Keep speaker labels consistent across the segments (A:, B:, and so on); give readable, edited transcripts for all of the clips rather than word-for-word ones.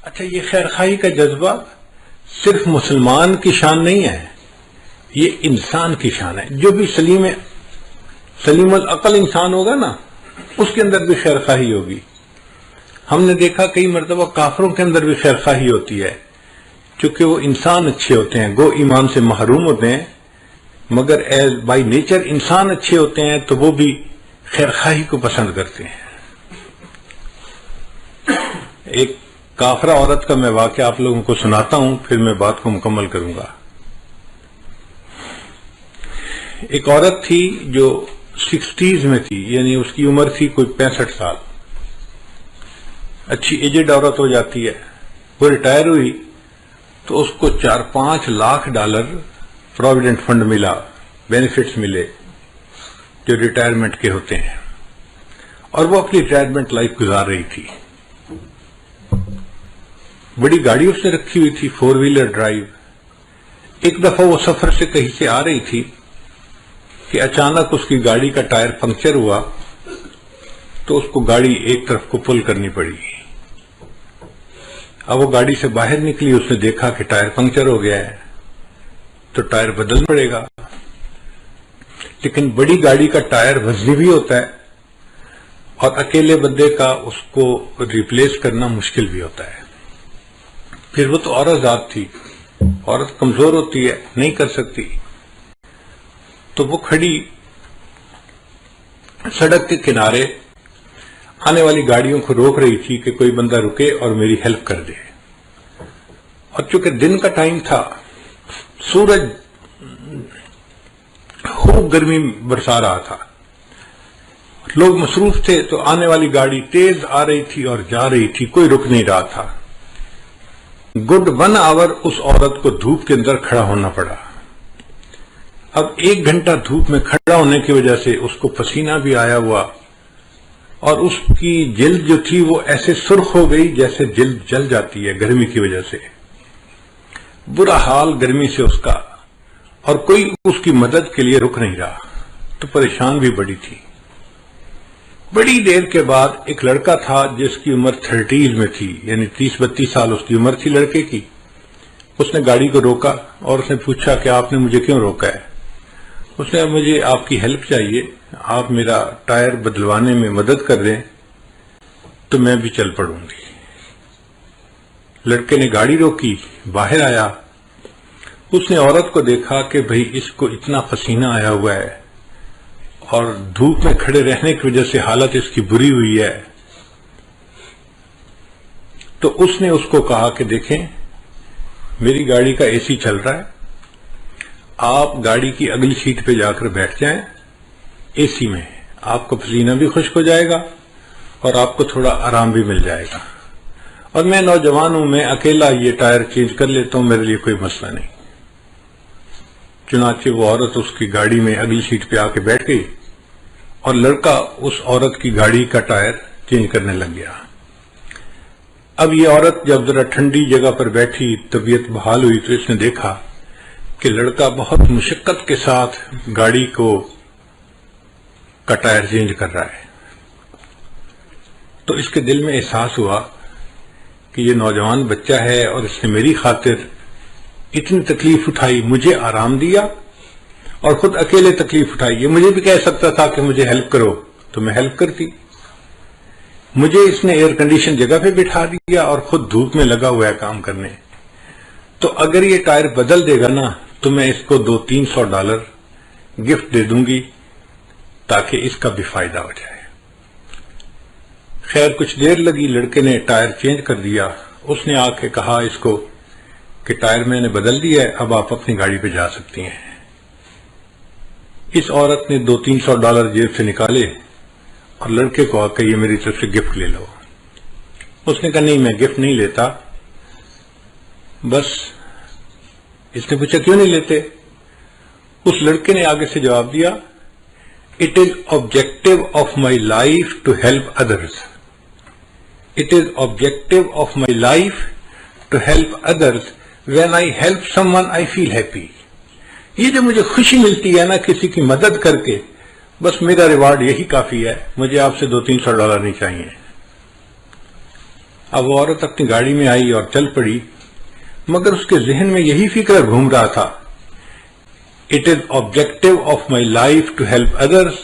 A: اچھا، یہ خیر خواہی کا جذبہ صرف مسلمان کی شان نہیں ہے، یہ انسان کی شان ہے. جو بھی سلیم العقل انسان ہوگا نا، اس کے اندر بھی خیر خواہی ہوگی. ہم نے دیکھا کئی مرتبہ کافروں کے اندر بھی خیر خواہی ہوتی ہے، چونکہ وہ انسان اچھے ہوتے ہیں، گو ایمان سے محروم ہوتے ہیں، مگر بائی نیچر انسان اچھے ہوتے ہیں تو وہ بھی خیر خواہی کو پسند کرتے ہیں. ایک کافرہ عورت کا میں واقعہ آپ لوگوں کو سناتا ہوں، پھر میں بات کو مکمل کروں گا. ایک عورت تھی جو 60s میں تھی، یعنی اس کی عمر تھی کوئی 65 سال. اچھی ایجڈ عورت ہو جاتی ہے. وہ ریٹائر ہوئی تو اس کو $4-5 لاکھ پروویڈنٹ فنڈ ملا، بینیفٹس ملے جو ریٹائرمنٹ کے ہوتے ہیں، اور وہ اپنی ریٹائرمنٹ لائف گزار رہی تھی. بڑی گاڑی اس نے رکھی ہوئی تھی، 4 ویلر ڈرائیو. ایک دفعہ وہ سفر سے کہیں سے آ رہی تھی کہ اچانک اس کی گاڑی کا ٹائر پنکچر ہوا تو اس کو گاڑی ایک طرف کو پل کرنی پڑی. اب وہ گاڑی سے باہر نکلی، اس نے دیکھا کہ ٹائر پنکچر ہو گیا ہے تو ٹائر بدلنا پڑے گا. لیکن بڑی گاڑی کا ٹائر وزنی بھی ہوتا ہے اور اکیلے بندے کا اس کو ریپلیس کرنا مشکل بھی ہوتا ہے. پھر وہ تو عورت ذات تھی، عورت کمزور ہوتی ہے، نہیں کر سکتی. تو وہ کھڑی سڑک کے کنارے آنے والی گاڑیوں کو روک رہی تھی کہ کوئی بندہ رکے اور میری ہیلپ کر دے. اور چونکہ دن کا ٹائم تھا، سورج خوب گرمی برسا رہا تھا، لوگ مصروف تھے، تو آنے والی گاڑی تیز آ رہی تھی اور جا رہی تھی، کوئی رک نہیں رہا تھا. گڈ 1 آور اس عورت کو دھوپ کے اندر کھڑا ہونا پڑا. اب 1 گھنٹہ دھوپ میں کھڑا ہونے کی وجہ سے اس کو پسینہ بھی آیا ہوا، اور اس کی جلد جو تھی وہ ایسے سرخ ہو گئی جیسے جلد جل جاتی ہے گرمی کی وجہ سے. برا حال گرمی سے اس کا، اور کوئی اس کی مدد کے لیے رک نہیں رہا، تو پریشان بھی بڑی تھی. بڑی دیر کے بعد ایک لڑکا تھا جس کی عمر 30s میں تھی، یعنی 30-32 سال اس کی عمر تھی لڑکے کی. اس نے گاڑی کو روکا اور اس نے پوچھا کہ آپ نے مجھے کیوں روکا ہے؟ اس نے مجھے آپ کی ہیلپ چاہیے، آپ میرا ٹائر بدلوانے میں مدد کر دیں تو میں بھی چل پڑوں گی. لڑکے نے گاڑی روکی، باہر آیا. اس نے عورت کو دیکھا کہ بھئی اس کو اتنا پسینہ آیا ہوا ہے اور دھوپ میں کھڑے رہنے کی وجہ سے حالت اس کی بری ہوئی ہے. تو اس نے اس کو کہا کہ دیکھیں، میری گاڑی کا AC چل رہا ہے، آپ گاڑی کی اگلی سیٹ پہ جا کر بیٹھ جائیں AC میں، آپ کو پسینہ بھی خشک ہو جائے گا اور آپ کو تھوڑا آرام بھی مل جائے گا. اور میں نوجوان ہوں، میں اکیلا یہ ٹائر چینج کر لیتا ہوں، میرے لیے کوئی مسئلہ نہیں. چنانچہ وہ عورت اس کی گاڑی میں اگلی سیٹ پہ آ کے بیٹھ گئی اور لڑکا اس عورت کی گاڑی کا ٹائر چینج کرنے لگ گیا. اب یہ عورت جب ذرا ٹھنڈی جگہ پر بیٹھی، طبیعت بحال ہوئی، تو اس نے دیکھا کہ لڑکا بہت مشقت کے ساتھ گاڑی کا ٹائر چینج کر رہا ہے. تو اس کے دل میں احساس ہوا کہ یہ نوجوان بچہ ہے اور اس نے میری خاطر اتنی تکلیف اٹھائی، مجھے آرام دیا اور خود اکیلے تکلیف اٹھائی. یہ مجھے بھی کہہ سکتا تھا کہ مجھے ہیلپ کرو تو میں ہیلپ کرتی. مجھے اس نے ایئر کنڈیشن جگہ پہ بٹھا دیا اور خود دھوپ میں لگا ہوا ہے کام کرنے. تو اگر یہ ٹائر بدل دے گا نا تو میں اس کو $200-300 گفٹ دے دوں گی تاکہ اس کا بھی فائدہ ہو جائے. خیر کچھ دیر لگی، لڑکے نے ٹائر چینج کر دیا. اس نے آ کے کہا اس کو کہ ٹائر میں نے بدل دیا ہے، اب آپ اپنی گاڑی پہ جا سکتی ہیں. اس عورت نے $200-300 جیب سے نکالے اور لڑکے کو آ کے یہ میری طرف سے گفٹ لے لو. اس نے کہا نہیں، میں گفٹ نہیں لیتا. بس اس نے پوچھا کیوں نہیں لیتے؟ اس لڑکے نے آگے سے جواب دیا، It is objective of my life to help others. It is objective of my life to help others. When I help someone, I feel happy. یہ جو مجھے خوشی ملتی ہے نا کسی کی مدد کر کے، بس میرا ریوارڈ یہی کافی ہے، مجھے آپ سے $200-300 نہیں چاہیے. اب وہ عورت اپنی گاڑی میں آئی اور چل پڑی، مگر اس کے ذہن میں یہی فکر گھوم رہا تھا، it is objective of my life to help others,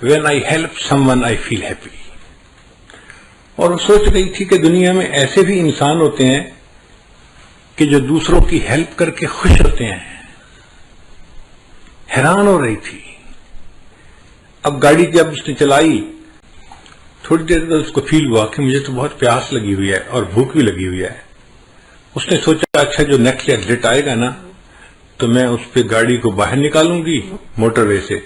A: when I help someone I feel happy. اور وہ سوچ رہی تھی کہ دنیا میں ایسے بھی انسان ہوتے ہیں کہ جو دوسروں کی ہیلپ کر کے خوش ہوتے ہیں۔ حیران ہو رہی تھی۔ اب گاڑی جب اس نے چلائی، تھوڑی دیر بعد اس کو فیل ہوا کہ مجھے تو بہت پیاس لگی ہوئی ہے اور بھوک بھی لگی ہوئی ہے۔ اس نے سوچا اچھا جو نیکسٹ ایگزٹ آئے گا نا تو میں اس پہ گاڑی کو باہر نکالوں گی موٹر وے سے،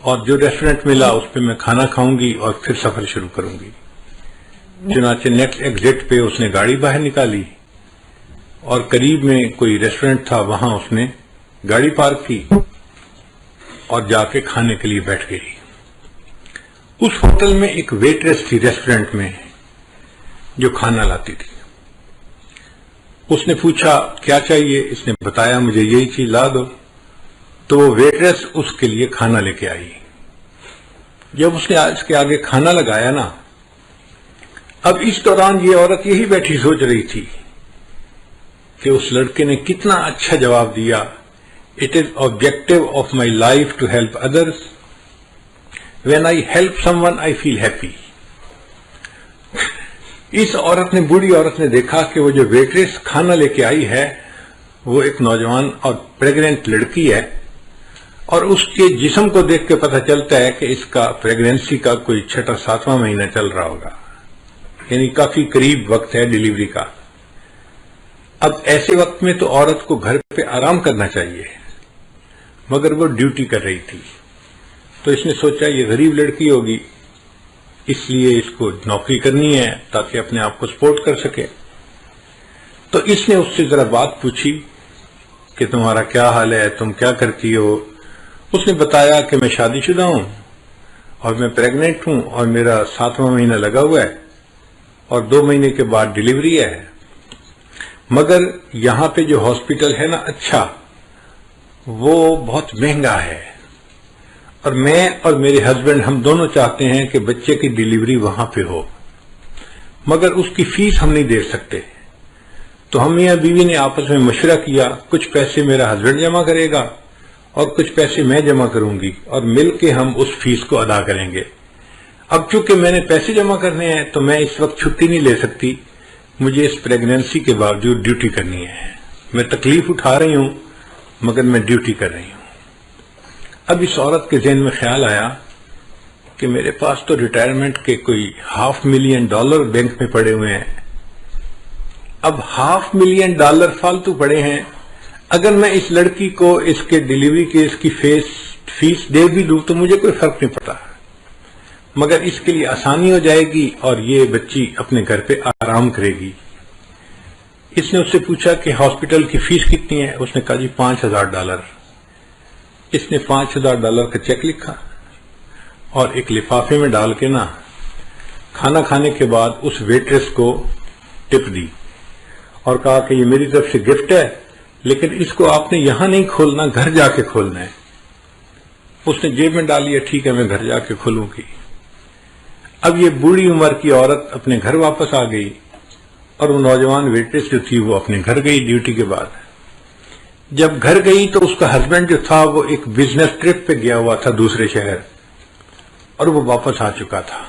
A: اور جو ریسٹورینٹ ملا اس پہ میں کھانا کھاؤں گی اور پھر سفر شروع کروں گی۔ چنانچہ نیکسٹ ایگزٹ پہ اس نے گاڑی باہر نکالی اور قریب میں کوئی ریسٹورینٹ تھا، وہاں اس نے گاڑی پارک کی اور جا کے کھانے کے لیے بیٹھ گئی۔ اس ہوٹل میں ایک ویٹریس تھی ریسٹورینٹ میں جو کھانا لاتی تھی۔ اس نے پوچھا کیا چاہیے، اس نے بتایا مجھے یہی چیز لا دو، تو وہ ویٹریس اس کے لیے کھانا لے کے آئی۔ جب اس نے اس کے آگے کھانا لگایا نا، اب اس دوران یہ عورت یہی بیٹھی سوچ رہی تھی کہ اس لڑکے نے کتنا اچھا جواب دیا، it is objective of my life to help others, when I help someone I feel happy. اس عورت نے، بوڑھی عورت نے دیکھا کہ وہ جو ویٹریس کھانا لے کے آئی ہے وہ ایک نوجوان اور پریگننٹ لڑکی ہے، اور اس کے جسم کو دیکھ کے پتہ چلتا ہے کہ اس کا پریگننسی کا کوئی 6واں مہینہ چل رہا ہوگا، یعنی کافی قریب وقت ہے ڈیلیوری کا۔ اب ایسے وقت میں تو عورت کو گھر پہ آرام کرنا چاہیے، مگر وہ ڈیوٹی کر رہی تھی، تو اس نے سوچا یہ غریب لڑکی ہوگی، اس لیے اس کو نوکری کرنی ہے تاکہ اپنے آپ کو سپورٹ کر سکے۔ تو اس نے اس سے ذرا بات پوچھی کہ تمہارا کیا حال ہے، تم کیا کرتی ہو؟ اس نے بتایا کہ میں شادی شدہ ہوں اور میں پریگننٹ ہوں اور میرا 7واں مہینہ لگا ہوا ہے اور 2 مہینے کے بعد ڈیلیوری ہے، مگر یہاں پہ جو ہاسپٹل ہے نا اچھا، وہ بہت مہنگا ہے، اور میں اور میرے ہسبینڈ ہم دونوں چاہتے ہیں کہ بچے کی ڈیلیوری وہاں پہ ہو، مگر اس کی فیس ہم نہیں دے سکتے۔ تو ہم میاں بیوی نے آپس میں مشورہ کیا، کچھ پیسے میرا ہسبینڈ جمع کرے گا اور کچھ پیسے میں جمع کروں گی، اور مل کے ہم اس فیس کو ادا کریں گے۔ اب چونکہ میں نے پیسے جمع کرنے ہیں تو میں اس وقت چھٹی نہیں لے سکتی، مجھے اس پریگننسی کے باوجود ڈیوٹی کرنی ہے۔ میں تکلیف اٹھا رہی ہوں مگر میں ڈیوٹی کر رہی ہوں۔ اب اس عورت کے ذہن میں خیال آیا کہ میرے پاس تو ریٹائرمنٹ کے کوئی $500,000 بینک میں پڑے ہوئے ہیں، اب $500,000 فالتو پڑے ہیں، اگر میں اس لڑکی کو اس کے ڈیلیوری کے اس کی فیس دے بھی دوں تو مجھے کوئی فرق نہیں پڑتا، مگر اس کے لیے آسانی ہو جائے گی اور یہ بچی اپنے گھر پہ آرام کرے گی۔ اس نے اس سے پوچھا کہ ہاسپٹل کی فیس کتنی ہے؟ اس نے کہا جی $5,000۔ اس نے $5,000 کا چیک لکھا اور ایک لفافے میں ڈال کے نا کھانا کھانے کے بعد اس ویٹریس کو ٹپ دی اور کہا کہ یہ میری طرف سے گفٹ ہے، لیکن اس کو آپ نے یہاں نہیں کھولنا، گھر جا کے کھولنا ہے۔ اس نے جیب میں ڈال لیا، ٹھیک ہے میں گھر جا کے کھولوں گی۔ اب یہ بوڑھی عمر کی عورت اپنے گھر واپس آ گئی اور وہ نوجوان ویٹریس جو تھی وہ اپنے گھر گئی ڈیوٹی کے بعد۔ جب گھر گئی تو اس کا ہسبینڈ جو تھا وہ ایک بزنس ٹرپ پہ گیا ہوا تھا دوسرے شہر، اور وہ واپس آ چکا تھا۔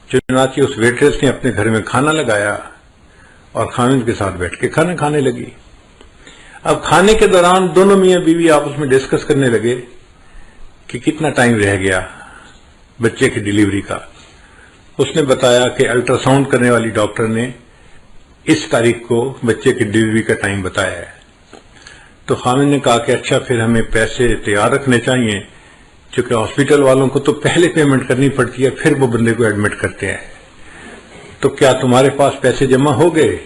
A: چنانچہ اس ویٹریس نے اپنے گھر میں کھانا لگایا اور خاوند کے ساتھ بیٹھ کے کھانا کھانے لگی۔ اب کھانے کے دوران دونوں میاں بیوی آپس میں ڈسکس کرنے لگے کہ کتنا ٹائم رہ گیا بچے کی ڈیلیوری کا۔ اس نے بتایا کہ الٹرا ساؤنڈ کرنے والی ڈاکٹر نے اس تاریخ کو بچے کی ڈیلیوری کا ٹائم بتایا ہے۔ تو خاوند نے کہا کہ اچھا پھر ہمیں پیسے تیار رکھنے چاہیے، چونکہ ہاسپٹل والوں کو تو پہلے پیمنٹ کرنی پڑتی ہے پھر وہ بندے کو ایڈمٹ کرتے ہیں، تو کیا تمہارے پاس پیسے جمع ہو گئے؟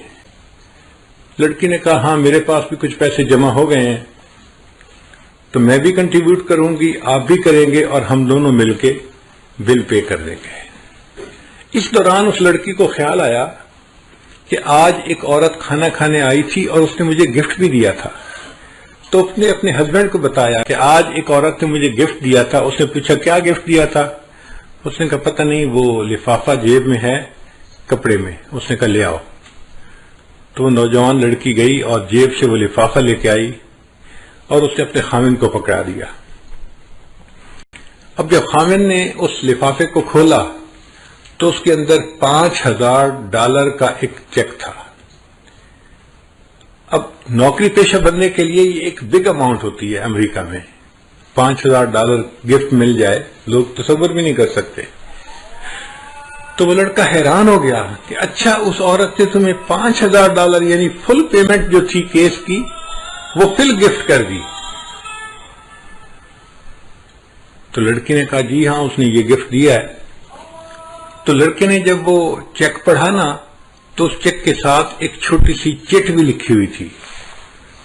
A: لڑکی نے کہا ہاں میرے پاس بھی کچھ پیسے جمع ہو گئے ہیں، تو میں بھی کنٹریبیوٹ کروں گی، آپ بھی کریں گے اور ہم دونوں مل کے بل پے کر دیں گے۔ اس دوران اس لڑکی کو خیال آیا کہ آج ایک عورت کھانا کھانے آئی تھی اور اس نے مجھے گفٹ بھی دیا تھا، تو اس نے اپنے ہسبینڈ کو بتایا کہ آج ایک عورت نے مجھے گفٹ دیا تھا۔ اس نے پوچھا کیا گفٹ دیا تھا؟ اس نے کہا پتہ نہیں، وہ لفافہ جیب میں ہے، کپڑے میں. اس نے کہا لے آؤ. تو وہ نوجوان لڑکی گئی اور جیب سے وہ لفافہ لے کے آئی اور اس نے اپنے خاوند کو پکڑا دیا. اب جب خاوند نے اس لفافے کو کھولا تو اس کے اندر $5000 کا ایک چیک تھا. اب نوکری پیشہ بننے کے لیے یہ ایک بگ اماؤنٹ ہوتی ہے امریکہ میں. $5000 گفٹ مل جائے لوگ تصور بھی نہیں کر سکتے. تو وہ لڑکا حیران ہو گیا کہ اچھا اس عورت نے تمہیں $5000 یعنی فل پیمنٹ جو تھی کیس کی وہ فل گفٹ کر دی. تو لڑکی نے کہا جی ہاں اس نے یہ گفٹ دیا ہے. تو لڑکے نے جب وہ چیک پڑھا نا تو اس چیک کے ساتھ ایک چھوٹی سی چٹ بھی لکھی ہوئی تھی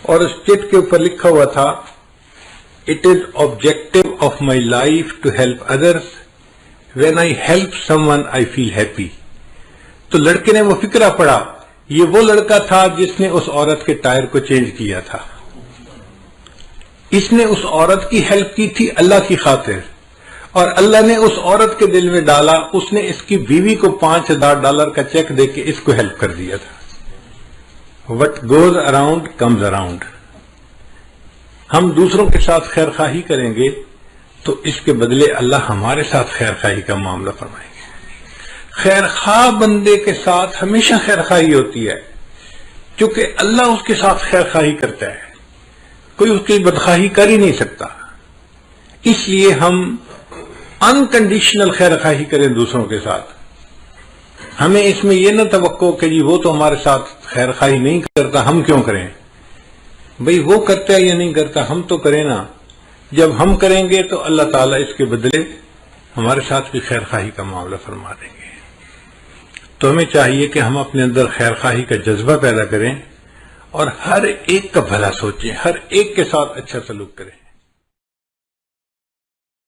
A: اور اس چٹ کے اوپر لکھا ہوا تھا It is objective of my life to help others. When I help someone, I feel happy. تو لڑکے نے وہ فقرہ پڑھا. یہ وہ لڑکا تھا جس نے اس عورت کے ٹائر کو چینج کیا تھا. اس نے اس عورت کی ہیلپ کی تھی اللہ کی خاطر اور اللہ نے اس عورت کے دل میں ڈالا. اس نے اس کی بیوی کو $5000 کا چیک دے کے اس کو ہیلپ کر دیا تھا. What goes around comes around. ہم دوسروں کے ساتھ خیر خواہی کریں گے تو اس کے بدلے اللہ ہمارے ساتھ خیر خواہی کا معاملہ فرمائیں گے. خیر خواہ بندے کے ساتھ ہمیشہ خیر خواہی ہوتی ہے کیونکہ اللہ اس کے ساتھ خیر خواہی کرتا ہے. کوئی اس کی بدخواہی کر ہی نہیں سکتا. اس لیے ہم انکنڈیشنل خیر خواہی کریں دوسروں کے ساتھ. ہمیں اس میں یہ نہ توقع کہ جی وہ تو ہمارے ساتھ خیر خواہی نہیں کرتا ہم کیوں کریں. بھئی وہ کرتا ہے یا نہیں کرتا ہم تو کریں نا. جب ہم کریں گے تو اللہ تعالیٰ اس کے بدلے ہمارے ساتھ بھی خیر خواہی کا معاملہ فرما دیں گے. تو ہمیں چاہیے کہ ہم اپنے اندر خیر خواہی کا جذبہ پیدا کریں اور ہر ایک کا بھلا سوچیں, ہر ایک کے ساتھ اچھا سلوک کریں.